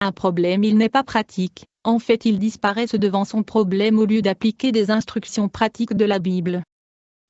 un problème il n'est pas pratique, en fait ils disparaissent devant son problème au lieu d'appliquer des instructions pratiques de la Bible.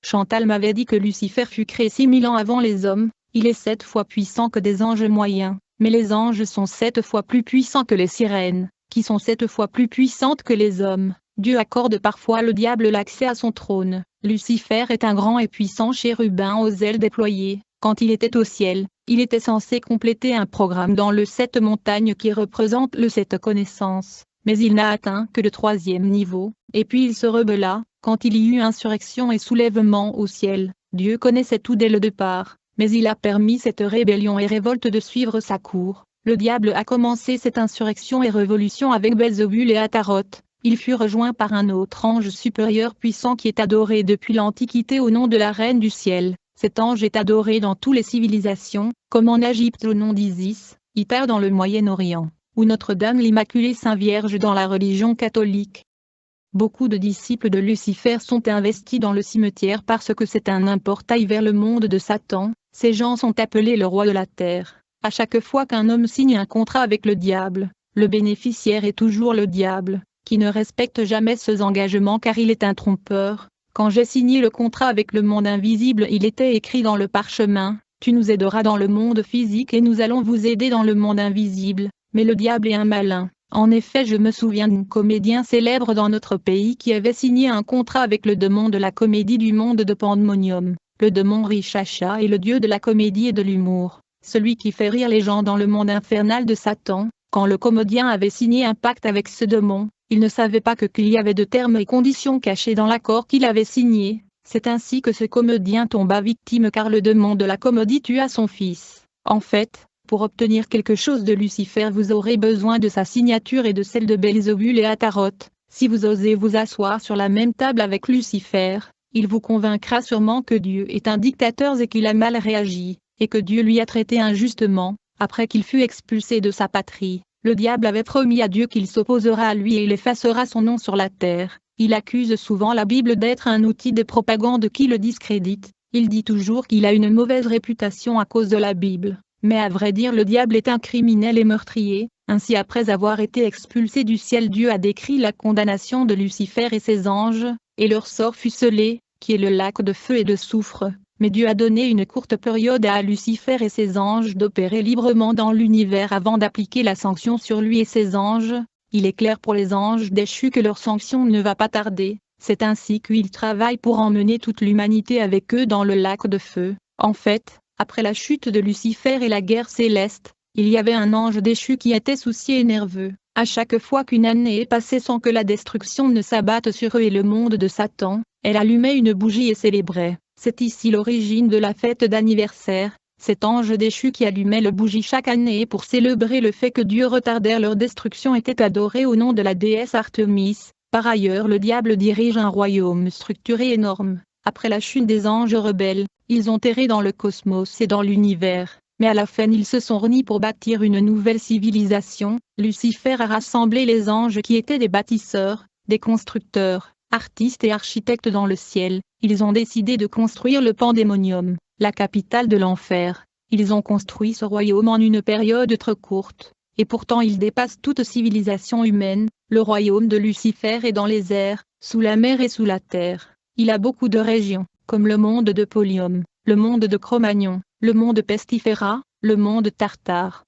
Chantal m'avait dit que Lucifer fut créé 6000 ans avant les hommes, il est 7 fois puissant que des anges moyens, mais les anges sont 7 fois plus puissants que les sirènes, qui sont 7 fois plus puissantes que les hommes. Dieu accorde parfois au diable l'accès à son trône. Lucifer est un grand et puissant chérubin aux ailes déployées. Quand il était au ciel, il était censé compléter un programme dans le 7 montagnes qui représente le 7 connaissances, mais il n'a atteint que le 3e niveau, et puis il se rebella, quand il y eut insurrection et soulèvement au ciel. Dieu connaissait tout dès le départ, mais il a permis cette rébellion et révolte de suivre sa cour. Le diable a commencé cette insurrection et révolution avec Belzébul et Ataroth. Il fut rejoint par un autre ange supérieur puissant qui est adoré depuis l'Antiquité au nom de la Reine du Ciel. Cet ange est adoré dans toutes les civilisations, comme en Égypte au nom d'Isis, Iter dans le Moyen-Orient, ou Notre-Dame l'Immaculée Sainte Vierge dans la religion catholique. Beaucoup de disciples de Lucifer sont investis dans le cimetière parce que c'est un portail vers le monde de Satan. Ces gens sont appelés le roi de la terre. À chaque fois qu'un homme signe un contrat avec le diable, le bénéficiaire est toujours le diable, qui ne respecte jamais ses engagements car il est un trompeur. Quand j'ai signé le contrat avec le monde invisible, il était écrit dans le parchemin, tu nous aideras dans le monde physique et nous allons vous aider dans le monde invisible. Mais le diable est un malin. En effet, je me souviens d'un comédien célèbre dans notre pays qui avait signé un contrat avec le démon de la comédie du monde de Pandemonium. Le démon Richacha est le dieu de la comédie et de l'humour, celui qui fait rire les gens dans le monde infernal de Satan. Quand le comédien avait signé un pacte avec ce démon, il ne savait pas qu'il y avait de termes et conditions cachés dans l'accord qu'il avait signé. C'est ainsi que ce comédien tomba victime car le démon de la comédie tua son fils. En fait, pour obtenir quelque chose de Lucifer vous aurez besoin de sa signature et de celle de Belzébul et Ataroth. Si vous osez vous asseoir sur la même table avec Lucifer, il vous convaincra sûrement que Dieu est un dictateur et qu'il a mal réagi, et que Dieu lui a traité injustement, après qu'il fut expulsé de sa patrie. Le diable avait promis à Dieu qu'il s'opposera à lui et il effacera son nom sur la terre. Il accuse souvent la Bible d'être un outil de propagande qui le discrédite. Il dit toujours qu'il a une mauvaise réputation à cause de la Bible. Mais à vrai dire le diable est un criminel et meurtrier. Ainsi après avoir été expulsé du ciel, Dieu a décrit la condamnation de Lucifer et ses anges, et leur sort fut scellé, qui est le lac de feu et de soufre. Mais Dieu a donné une courte période à Lucifer et ses anges d'opérer librement dans l'univers avant d'appliquer la sanction sur lui et ses anges. Il est clair pour les anges déchus que leur sanction ne va pas tarder. C'est ainsi qu'ils travaillent pour emmener toute l'humanité avec eux dans le lac de feu. En fait, après la chute de Lucifer et la guerre céleste, il y avait un ange déchu qui était soucieux et nerveux. À chaque fois qu'une année est passée sans que la destruction ne s'abatte sur eux et le monde de Satan, elle allumait une bougie et célébrait. C'est ici l'origine de la fête d'anniversaire. Cet ange déchu qui allumait le bougie chaque année pour célébrer le fait que Dieu retardait leur destruction était adoré au nom de la déesse Artémis. Par ailleurs, le diable dirige un royaume structuré énorme. Après la chute des anges rebelles, ils ont erré dans le cosmos et dans l'univers, mais à la fin ils se sont réunis pour bâtir une nouvelle civilisation. Lucifer a rassemblé les anges qui étaient des bâtisseurs, des constructeurs, artistes et architectes dans le ciel. Ils ont décidé de construire le Pandémonium, la capitale de l'enfer. Ils ont construit ce royaume en une période très courte, et pourtant il dépasse toute civilisation humaine. Le royaume de Lucifer est dans les airs, sous la mer et sous la terre. Il a beaucoup de régions, comme le monde de Polium, le monde de Cro-Magnon, le monde Pestifera, le monde Tartare,